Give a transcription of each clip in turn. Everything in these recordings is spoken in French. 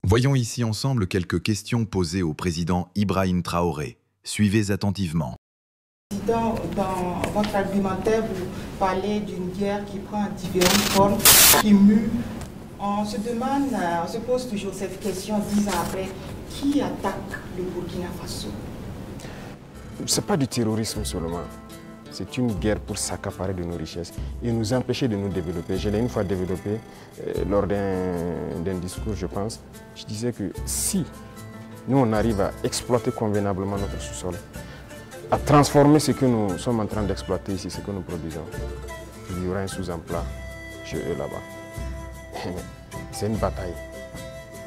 Voyons ici ensemble quelques questions posées au président Ibrahim Traoré. Suivez attentivement. Président, dans votre argumentaire, vous parlez d'une guerre qui prend différentes formes, qui mue. On se demande, on se pose toujours cette question 10 ans après, qui attaque le Burkina Faso? Ce n'est pas du terrorisme seulement. C'est une guerre pour s'accaparer de nos richesses et nous empêcher de nous développer. Je l'ai une fois développé lors d'un discours, je pense. Je disais que si nous, on arrive à exploiter convenablement notre sous-sol, à transformer ce que nous sommes en train d'exploiter ici, ce que nous produisons, il y aura un sous-emploi chez eux là-bas. C'est une bataille.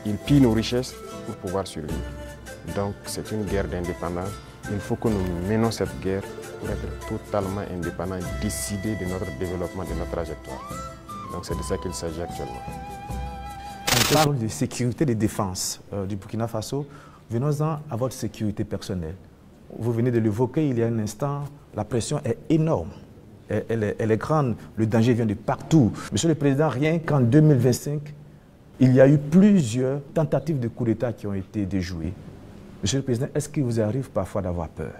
Ils pillent nos richesses pour pouvoir survivre. Donc c'est une guerre d'indépendance. Il faut que nous menons cette guerre pour être totalement indépendants et décider de notre développement, de notre trajectoire. Donc c'est de ça qu'il s'agit actuellement. On parle de sécurité et de défense du Burkina Faso. Venons-en à votre sécurité personnelle. Vous venez de l'évoquer il y a un instant, la pression est énorme. Elle est grande, le danger vient de partout. Monsieur le Président, rien qu'en 2025, il y a eu plusieurs tentatives de coup d'État qui ont été déjouées. Monsieur le Président, est-ce qu'il vous arrive parfois d'avoir peur?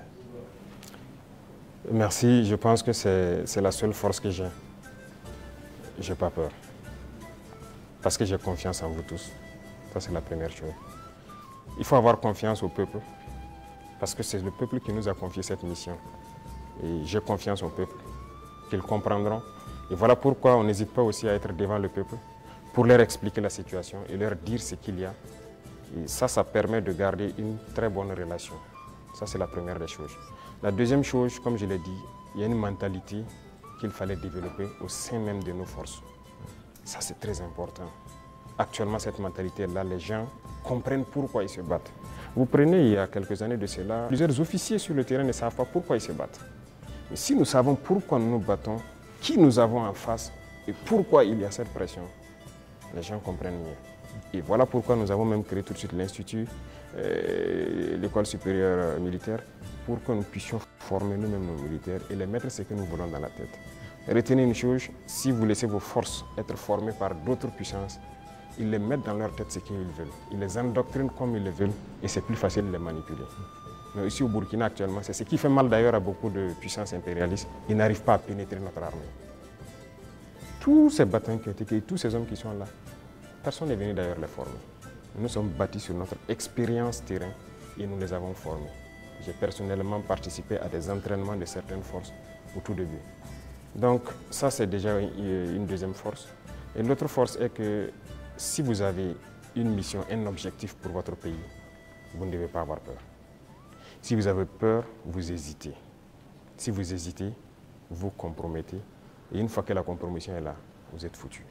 Merci, je pense que c'est la seule force que j'ai. Je n'ai pas peur. Parce que j'ai confiance en vous tous. Ça, c'est la première chose. Il faut avoir confiance au peuple. Parce que c'est le peuple qui nous a confié cette mission. Et j'ai confiance au peuple, qu'ils comprendront. Et voilà pourquoi on n'hésite pas aussi à être devant le peuple pour leur expliquer la situation et leur dire ce qu'il y a. Et ça permet de garder une très bonne relation. Ça, c'est la première des choses. La deuxième chose, comme je l'ai dit, il y a une mentalité qu'il fallait développer au sein même de nos forces. Ça, c'est très important. Actuellement, cette mentalité-là, les gens comprennent pourquoi ils se battent. Vous prenez, il y a quelques années de cela, plusieurs officiers sur le terrain ne savent pas pourquoi ils se battent. Mais si nous savons pourquoi nous nous battons, qui nous avons en face et pourquoi il y a cette pression, les gens comprennent mieux. Et voilà pourquoi nous avons même créé tout de suite l'Institut, l'école supérieure militaire, pour que nous puissions former nous-mêmes nos militaires et les mettre ce que nous voulons dans la tête. Retenez une chose, si vous laissez vos forces être formées par d'autres puissances, ils les mettent dans leur tête ce qu'ils veulent. Ils les endoctrinent comme ils le veulent et c'est plus facile de les manipuler. Mais ici au Burkina actuellement, c'est ce qui fait mal d'ailleurs à beaucoup de puissances impérialistes. Ils n'arrivent pas à pénétrer notre armée. Tous ces bataillons qui ont été créés, tous ces hommes qui sont là, personne n'est venu d'ailleurs les former. Nous sommes bâtis sur notre expérience terrain et nous les avons formés. J'ai personnellement participé à des entraînements de certaines forces au tout début. Donc ça c'est déjà une deuxième force. Et l'autre force est que si vous avez une mission, un objectif pour votre pays, vous ne devez pas avoir peur. Si vous avez peur, vous hésitez. Si vous hésitez, vous compromettez. Et une fois que la compromission est là, vous êtes foutu.